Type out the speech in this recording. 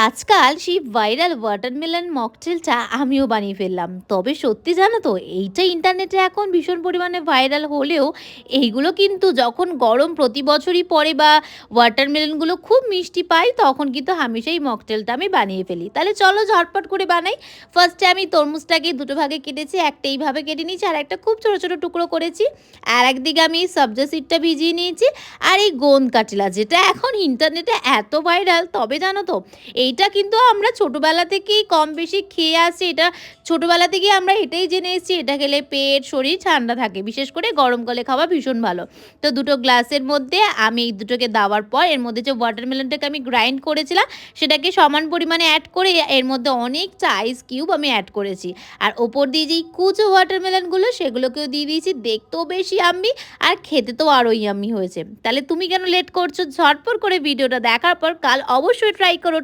আজকাল সেই viral watermelon মকটেলটা আমিও বানিয়ে ফেললাম। তবে সত্যি জানো তো, এইটা ইন্টারনেটে এখন ভীষণ পরিমাণে ভাইরাল হলেও এইগুলো কিন্তু যখন গরম প্রতি বছরই পড়ে বা ওয়াটারমেলনগুলো খুব মিষ্টি পাই, তখন কিন্তু হামেশাই মকটেলটা আমি বানিয়ে ফেলি। তাহলে চলো ঝটপট করে বানাই। ফার্স্টে আমি তরমুজটাকে দুটো ভাগে কেটেছি, একটা এইভাবে কেটে নিয়েছি আর একটা খুব ছোটো ছোটো টুকরো করেছি। আর একদিকে আমি সবজা সিডটা ভিজিয়ে নিয়েছি। আর এই গোঁদ কাটিলা, যেটা এখন ইন্টারনেটে এত ভাইরাল, তবে জানো তো এইটা কিন্তু আমরা ছোটোবেলা থেকেই কম বেশি খেয়ে আসছি। এটা ছোটোবেলা থেকেই আমরা এটাই জেনে এসেছি, এটা খেলে পেট শরীর ঠান্ডা থাকে, বিশেষ করে গরমকালে খাওয়া ভীষণ ভালো। তো দুটো গ্লাসের মধ্যে আমি এই দুটোকে দেওয়ার পর এর মধ্যে যে ওয়াটারমেলনটাকে আমি গ্রাইন্ড করেছিলাম সেটাকে সমান পরিমাণে অ্যাড করে এর মধ্যে অনেকটা আইস কিউব আমি অ্যাড করেছি। আর ওপর দিয়ে যেই কুচো ওয়াটারমেলনগুলো সেগুলোকেও দিয়ে দিয়েছি। দেখতেও বেশি ইয়াম্মি আর খেতে তো আরও ইয়াম্মি হয়েছে। তাহলে তুমি কেন লেট করছো? ঝটপট করে ভিডিওটা দেখার পর কাল অবশ্যই ট্রাই করো।